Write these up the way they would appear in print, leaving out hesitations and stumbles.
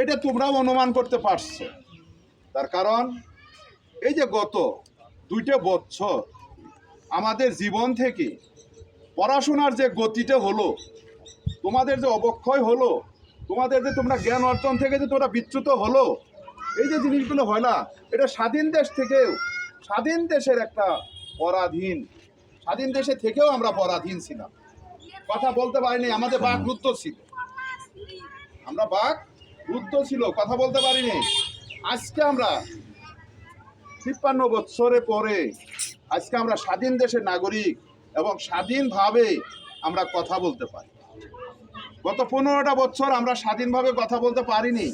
এটা তোমরাও অনুমান করতে পারছো। তার কারণ এই যে গত 2টা বছর আমাদের জীবন থেকে পড়াশোনার যে গতিটা হলো, তোমাদের যে অবক্ষয় হলো, তোমাদের যে তোমরা জ্ঞান অর্জন থেকে যে তোমরা বিচ্যুত হলো, এই যে জিনিসগুলো হয় না, এটা স্বাধীন দেশ থেকেও, স্বাধীন দেশের একটা পরাধীন, স্বাধীন দেশে থেকেও আমরা পরাধীন ছিলাম, কথা বলতে পারিনি, আমাদের বাক রুদ্ধ ছিল, আমরা বাক রুদ্ধ ছিল, কথা বলতে পারিনি। আজকে আমরা 53 বছরে পরে আজকে আমরা স্বাধীন দেশের নাগরিক এবং স্বাধীনভাবে আমরা কথা বলতে পারি। গত 15টা বছর আমরা স্বাধীনভাবে কথা বলতে পারিনি।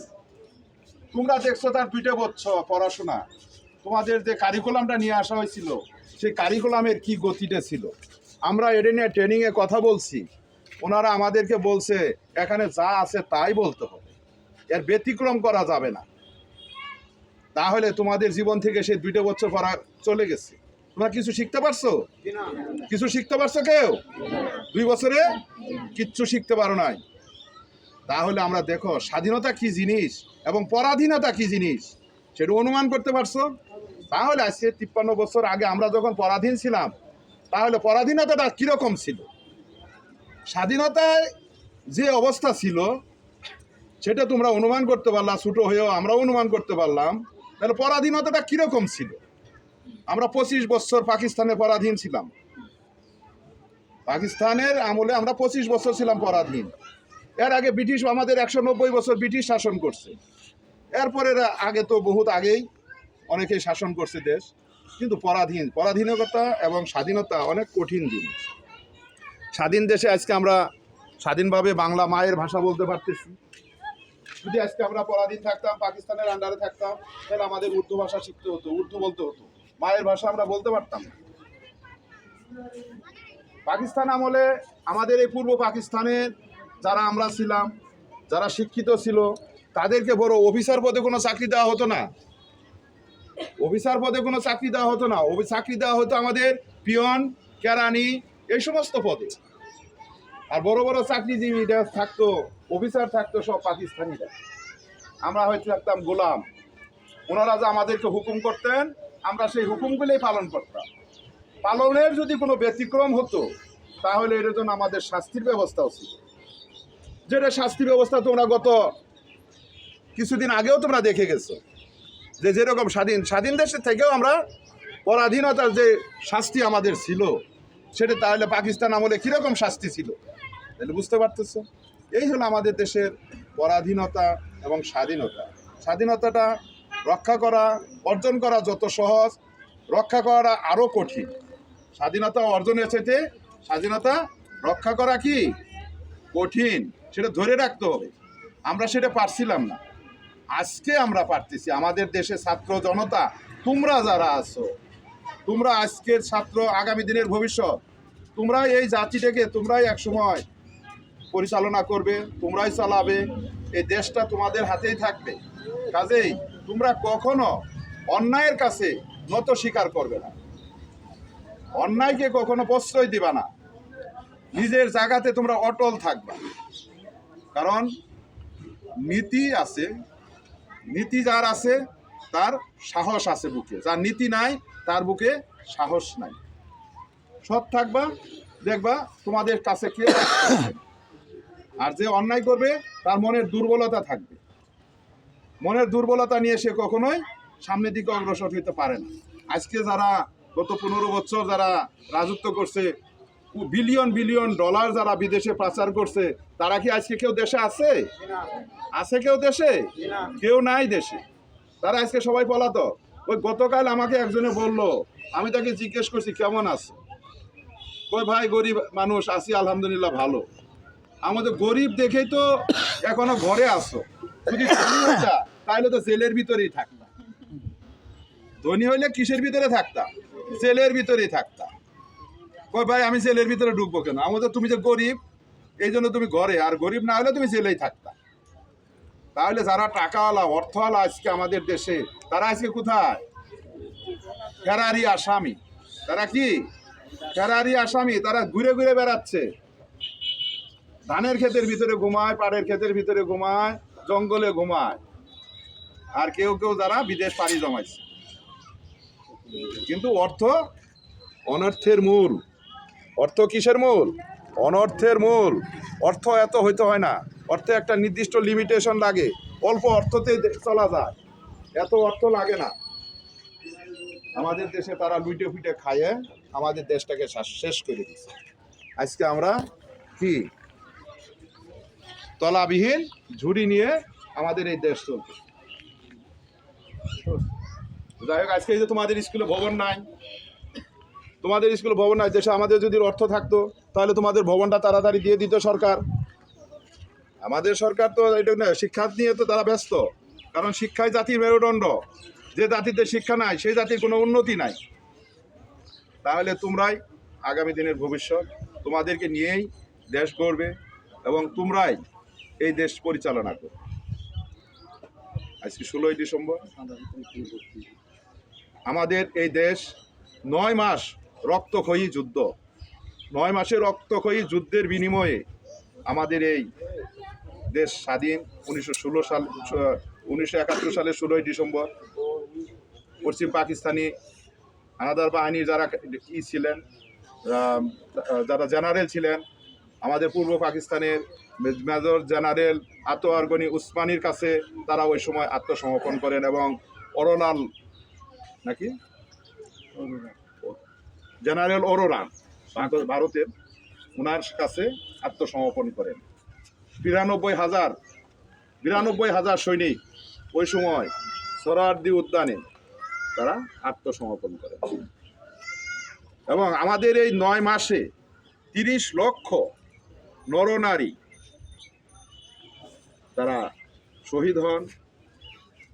তোমরা দেখছো তার 2টা বছর পড়াশোনা, তোমাদের যে কারিকুলামটা নিয়ে আসা হয়েছিল, সেই কারিকুলামের কি গতিটা ছিল। আমরা এটা নিয়ে ট্রেনিংয়ে কথা বলছি, ওনারা আমাদেরকে বলছে এখানে যা আছে তাই বলতে হবে, এর ব্যতিক্রম করা যাবে না। তাহলে তোমাদের জীবন থেকে সেই 2টা বছর পড়া চলে গেছে, তোমরা কিছু শিখতে পারছো? কিছু শিখতে পারছো কেউ? 2 বছরে কিচ্ছু শিখতে পারো নাই। তাহলে আমরা দেখো স্বাধীনতা কি জিনিস এবং পরাধীনতা কি জিনিস সেটা অনুমান করতে পারছো। তাহলে আজকে 53 বছর আগে আমরা যখন পরাধীন ছিলাম, তাহলে পরাধীনতাটা কিরকম ছিল, স্বাধীনতায় যে অবস্থা ছিল সেটা তোমরা অনুমান করতে পারলাম, ছোট হয়েও আমরাও অনুমান করতে পারলাম। তাহলে পরাধীনতাটা কিরকম ছিল। আমরা 25 বছর পাকিস্তানে পরাধীন ছিলাম, পাকিস্তানের আমলে আমরা 25 বছর ছিলাম পরাধীন। এর আগে ব্রিটিশ আমাদের 190 বছর ব্রিটিশ শাসন করছে। এরপরে আগে তো বহুত আগেই অনেকেই শাসন করছে দেশ, কিন্তু পরাধীনতা এবং স্বাধীনতা অনেক কঠিন জিনিস। স্বাধীন দেশে আজকে আমরা স্বাধীনভাবে বাংলা মায়ের ভাষা বলতে পারতেছি। যদি আজকে আমরা পরাধীন থাকতাম, পাকিস্তানের আন্ডারে থাকতাম, তাহলে আমাদের উর্দু ভাষা শিখতে হতো, উর্দু বলতে হতো, মায়ের ভাষা আমরা বলতে পারতাম না। পাকিস্তান আমলে আমাদের এই পূর্ব পাকিস্তানের যারা আমরা ছিলাম, যারা শিক্ষিত ছিল, তাদেরকে বড় অফিসার পদে কোনো চাকরি দেওয়া হতো না, অফিসার পদে কোনো চাকরি দেওয়া হতো না, চাকরি দেওয়া হতো আমাদের পিয়ন, কেরানি, এই সমস্ত পদে। আর বড় বড় চাকরিজীবীরা থাকতো, অফিসার থাকতো সব পাকিস্তানিরা, আমরা হয়তো থাকতাম গোলাম। ওনারা যে আমাদেরকে হুকুম করতেন, আমরা সেই হুকুমগুলোই পালন করতাম। পালনের যদি কোনো ব্যতিক্রম হতো, তাহলে এর জন্য আমাদের শাস্তির ব্যবস্থাও ছিল, যেটা শাস্তি ব্যবস্থা তোমরা গত কিছুদিন আগেও তোমরা দেখে গেছো, যে যেরকম স্বাধীন দেশের থেকেও আমরা পরাধীনতার যে শাস্তি আমাদের ছিল, সেটা তাহলে পাকিস্তান আমলে কীরকম শাস্তি ছিল, তাহলে বুঝতে পারতেছো। এই হলো আমাদের দেশের পরাধীনতা এবং স্বাধীনতা। স্বাধীনতাটা রক্ষা করা, অর্জন করা যত সহজ, রক্ষা করা আরও কঠিন। স্বাধীনতা অর্জনের চাইতে স্বাধীনতা রক্ষা করা কি কঠিন, সেটা ধরে রাখতে হবে। আমরা সেটা পারছিলাম না, আজকে আমরা পারতেছি। আমাদের দেশে ছাত্র জনতা, তোমরা যারা আছো, তোমরা আজকের ছাত্র, আগামী দিনের ভবিষ্যৎ, তোমরা এই জাতিটাকে তোমরাই একসময় পরিচালনা করবে, তোমরাই চালাবে, এই দেশটা তোমাদের হাতেই থাকবে। কাজেই তোমরা কখনো অন্যায়ের কাছে নত স্বীকার করবে না, অন্যায়কে কখনো প্রশ্রয় দিবা না, নিজের জায়গাতে তোমরা অটল থাকবা। কারণ নীতি আছে, নীতি যার আছে তার সাহস আছে বুকে, যার নীতি নাই তার বুকে সাহস নাই। সৎ থাকবা, দেখবা তোমাদের কাছে কে। আর যে অন্যায় করবে তার মনের দুর্বলতা থাকবে, মনের দুর্বলতা নিয়ে সে কখনোই সামনের দিকে অগ্রসর হইতে পারে না। আজকে যারা গত 15 বছর যারা রাজত্ব করছে, বিলিয়ন বিলিয়ন ডলার যারা বিদেশে পাচার করছে, তারা কি আজকে কেউ দেশে আছে? আছে কেউ দেশে? কেউ নাই দেশে। তারা আজকে সবাই পলাতক। ওই গতকাল আমাকে একজনে বলল, আমি তাকে জিজ্ঞেস করছি কেমন আছে, ওই ভাই গরিব মানুষ আছি, আলহামদুলিল্লাহ ভালো। আমাদের গরিব দেখেই তো এখনো ঘরে আসো, যদি ধনী হইতা তাহলে তো জেলের ভিতরেই থাকতাম। ধনী হইলে কিসের ভিতরে থাকতাম? জেলের ভিতরেই থাকতাম। কই ভাই আমি জেলের ভিতরে ঢুকবো কেন? আমাদের তুমি যে গরিব এই জন্য তুমি ঘরে, আর গরিব না হলে তুমি জেলেই থাকতা। তাহলে যারা টাকাওয়ালা, অর্থওয়ালা আজকে আমাদের দেশে, তারা আজকে কোথায়? ফেরারি আসামি। তারা কি ফেরারি আসামি? তারা ঘুরে ঘুরে বেড়াচ্ছে, ধানের ক্ষেতের ভিতরে ঘুমায়, পাটের ক্ষেতের ভিতরে ঘুমায়, জঙ্গলে ঘুমায়, আর কেউ কেউ যারা বিদেশ পাড়ি জমাইছে। কিন্তু অর্থ অনর্থের মূল। অর্থ কিসের মূল? অনর্থের মূল। অর্থ এত হইতে হয় না, অর্থে একটা নির্দিষ্ট লিমিটেশন লাগে, অল্প অর্থতেই চলা যায়, এত অর্থ লাগে না। আমাদের দেশে তারা লুটে ফুটে খাইয়ে আমাদের দেশটাকে শেষ করে দিচ্ছে। আজকে আমরা কি তলাবিহীন ঝুড়ি নিয়ে আমাদের এই দেশ চলছে। যাই হোক, আজকে এই যে তোমাদের স্কুলে ভবন নাই, তোমাদের স্কুলে ভবন নাই, দেশে আমাদের যদি অর্থ থাকতো তাহলে তোমাদের ভবনটা তাড়াতাড়ি দিয়ে দিত সরকার। আমাদের সরকার তো এটা না, শিক্ষা নিয়ে তো তারা ব্যস্ত, কারণ শিক্ষাই জাতির মেরুদণ্ড। যে জাতিতে শিক্ষা নাই সেই জাতির কোনো উন্নতি নাই। তাহলে তোমরাই আগামী দিনের ভবিষ্যৎ, তোমাদেরকে নিয়েই দেশ গড়বে এবং তোমরাই এই দেশ পরিচালনা করবে। আজকে 16ই ডিসেম্বর, আমাদের এই দেশ 9 মাস রক্তক্ষয়ী যুদ্ধ, 9 মাসের রক্তক্ষয়ী যুদ্ধের বিনিময়ে আমাদের এই দেশ স্বাধীন। 1971 সালের 16ই ডিসেম্বর পশ্চিম পাকিস্তানি হানাদার বাহিনীর যারা ছিলেন, যারা জেনারেল ছিলেন, আমাদের পূর্ব পাকিস্তানের মেজর জেনারেল আতোয়ার গনি উসমানির কাছে তারা ওই সময় আত্মসমর্পণ করেন এবং অরোলাল নাকি জেনারেল অরোরান ভারতের, ওনার কাছে আত্মসমর্পণ করেন। 92,000 সৈনিক ওই সময় সোহরাওয়ার্দী উদ্যানে তারা আত্মসমর্পণ করেন। এবং আমাদের এই 9 মাসে 30 লক্ষ নরনারী তারা শহীদ হন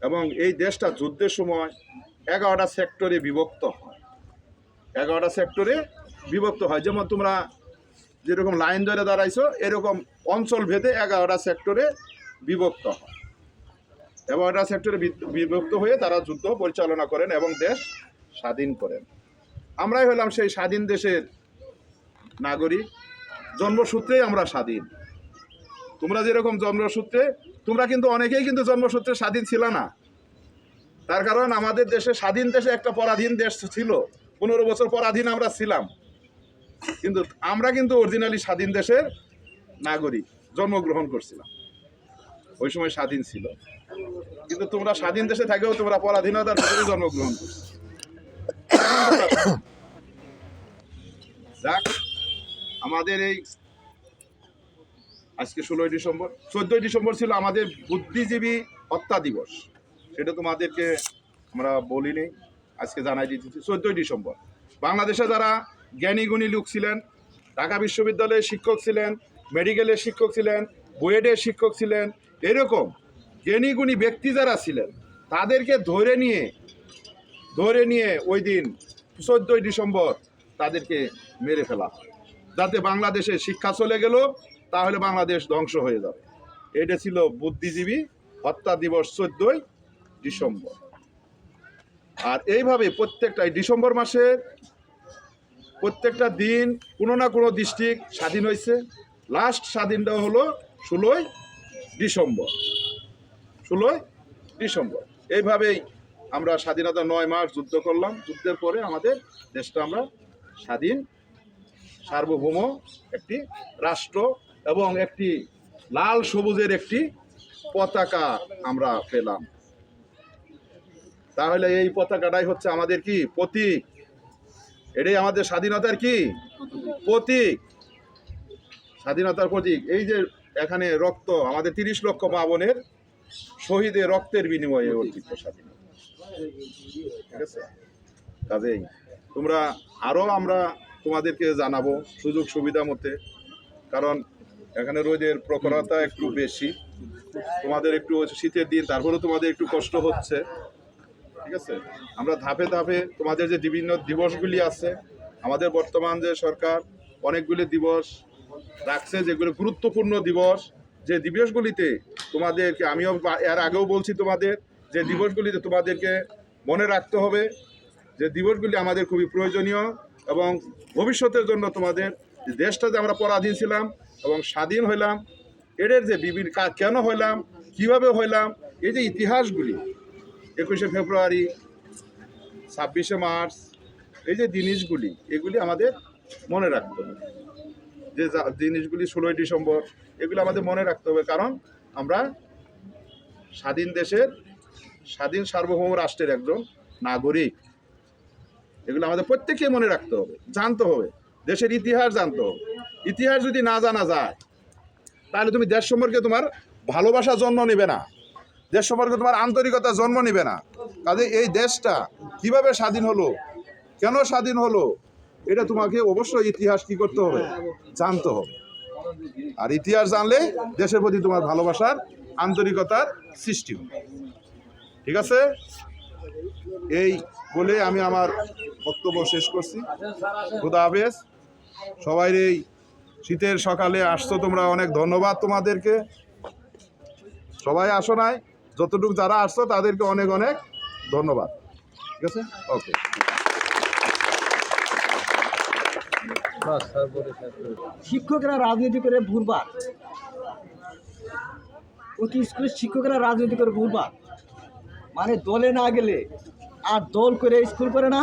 এবং এই দেশটা যুদ্ধের সময় 11টা সেক্টরে বিভক্ত হয়। 11টা সেক্টরে বিভক্ত হয়, যেমন তোমরা যেরকম লাইন ধরে দাঁড়াইছো এরকম অঞ্চল ভেদে 11টা সেক্টরে বিভক্ত হয়। 11টা সেক্টরে বিভক্ত হয়ে তারা যুদ্ধ পরিচালনা করেন এবং দেশ স্বাধীন করেন। আমরাই হলাম সেই স্বাধীন দেশের নাগরিক, জন্মসূত্রেই আমরা স্বাধীন। তোমরা যেরকম জন্মসূত্রে, তোমরা কিন্তু অনেকেই কিন্তু জন্মসূত্রে স্বাধীন ছিল না। তার কারণ আমাদের দেশে, স্বাধীন দেশে একটা পরাধীন দেশ ছিল, 15 বছর পরাধীন আমরা ছিলাম। কিন্তু আমরা কিন্তু অরিজিনালি স্বাধীন দেশের নাগরিক, জন্মগ্রহণ করছিলাম, ওই সময় স্বাধীন ছিল। কিন্তু তোমরা স্বাধীন দেশে থাকেও তোমরা পরাধীনতার ভিতরে জন্মগ্রহণ করছো। যাক, আমাদের এই আজকে 16ই ডিসেম্বর, 14ই ডিসেম্বর ছিল আমাদের বুদ্ধিজীবী হত্যা দিবস। সেটা তোমাদেরকে আমরা বলিনি, আজকে জানাই দিতেছি। 14ই ডিসেম্বর বাংলাদেশে যারা জ্ঞানী গুণী লোক ছিলেন, ঢাকা বিশ্ববিদ্যালয়ের শিক্ষক ছিলেন, মেডিকেলের শিক্ষক ছিলেন, বুয়েটের শিক্ষক ছিলেন, এরকম জ্ঞানী গুণী ব্যক্তি যারা ছিলেন তাদেরকে ধরে নিয়ে ওই দিন 14ই ডিসেম্বর তাদেরকে মেরে ফেলা হয়, যাতে বাংলাদেশে শিক্ষা চলে গেল, তাহলে বাংলাদেশ ধ্বংস হয়ে যাবে। এটা ছিল বুদ্ধিজীবী হত্যা দিবস 14ই ডিসেম্বর। আর এইভাবে প্রত্যেকটা ডিসেম্বর মাসের প্রত্যেকটা দিন কোনো না কোনো ডিস্ট্রিক্ট স্বাধীন হয়েছে। লাস্ট স্বাধীনটা হলো 16ই ডিসেম্বর। 16ই ডিসেম্বর এইভাবেই আমরা স্বাধীনতা 9 মাস যুদ্ধ করলাম। যুদ্ধের পরে আমাদের দেশটা আমরা স্বাধীন সার্বভৌম একটি রাষ্ট্র এবং একটি লাল সবুজের একটি পতাকা আমরা পেলাম। তাহলে এই পতাকাটাই হচ্ছে আমাদের কি প্রতীক, এটাই আমাদের স্বাধীনতার কি প্রতীক, স্বাধীনতার প্রতীক। এই যে এখানে রক্ত, আমাদের 30 লক্ষ মা-বোনের শহীদের রক্তের বিনিময়ে অর্জিত স্বাধীনতা। ঠিক আছে, কাজেই তোমরা আরও আমরা তোমাদেরকে জানাবো সুযোগ সুবিধা মতে, কারণ এখানে রোদের প্রখরতা একটু বেশি, তোমাদের একটু শীতের দিন, তারপরেও তোমাদের একটু কষ্ট হচ্ছে। ঠিক আছে, আমরা ধাপে ধাপে তোমাদের যে বিভিন্ন দিবসগুলি আছে, আমাদের বর্তমান যে সরকার অনেকগুলি দিবস রাখছে যেগুলো গুরুত্বপূর্ণ দিবস, যে দিবসগুলিতে তোমাদেরকে, আমিও এর আগেও বলছি তোমাদের, যে দিবসগুলিতে তোমাদেরকে মনে রাখতে হবে, যে দিবসগুলি আমাদের খুবই প্রয়োজনীয় এবং ভবিষ্যতের জন্য তোমাদের দেশটা যে আমরা পরাধীন ছিলাম এবং স্বাধীন হইলাম, এদের যে বিভিন্ন কেন হইলাম, কিভাবে হইলাম, এই যে ইতিহাসগুলি 21শে ফেব্রুয়ারি, 26শে মার্চ, এই যে জিনিসগুলি এগুলি আমাদের মনে রাখতে হবে। যে জিনিসগুলি 16ই ডিসেম্বর এগুলো আমাদের মনে রাখতে হবে, কারণ আমরা স্বাধীন দেশের স্বাধীন সার্বভৌম রাষ্ট্রের একজন নাগরিক। এগুলো আমাদের প্রত্যেককে মনে রাখতে হবে, জানতে হবে, দেশের ইতিহাস জানতে হবে। ইতিহাস যদি না জানা যায় তাহলে তুমি দেশ সম্পর্কে তোমার ভালোবাসা জন্ম নেবে না, দেশ সম্পর্কে তোমার আন্তরিকতা জন্ম নেবে না। কাজে এই দেশটা কিভাবে স্বাধীন হলো, কেন স্বাধীন হলো, এটা তোমাকে অবশ্যই ইতিহাস কি করতে হবে, জানতে হবে। আর ইতিহাস জানলে দেশের প্রতি তোমার ভালোবাসার আন্তরিকতার সৃষ্টি হবে। ঠিক আছে, এই বলে আমি আমার বক্তব্য শেষ করছি। খোদা হাফেজ। সবাই এই শীতের সকালে আসছো তোমরা, অনেক ধন্যবাদ তোমাদেরকে। সবাই আসো নাই, যতটুকু যারা আসছো তাদেরকে অনেক অনেক ধন্যবাদ। ঠিক আছে, ওকে। শিক্ষকরা রাজনীতি করে ভুলবার, প্রতি স্কুলের শিক্ষকরা রাজনীতি করে ভুলবার, মানে দলে না গেলে আর দল করে স্কুল করে না,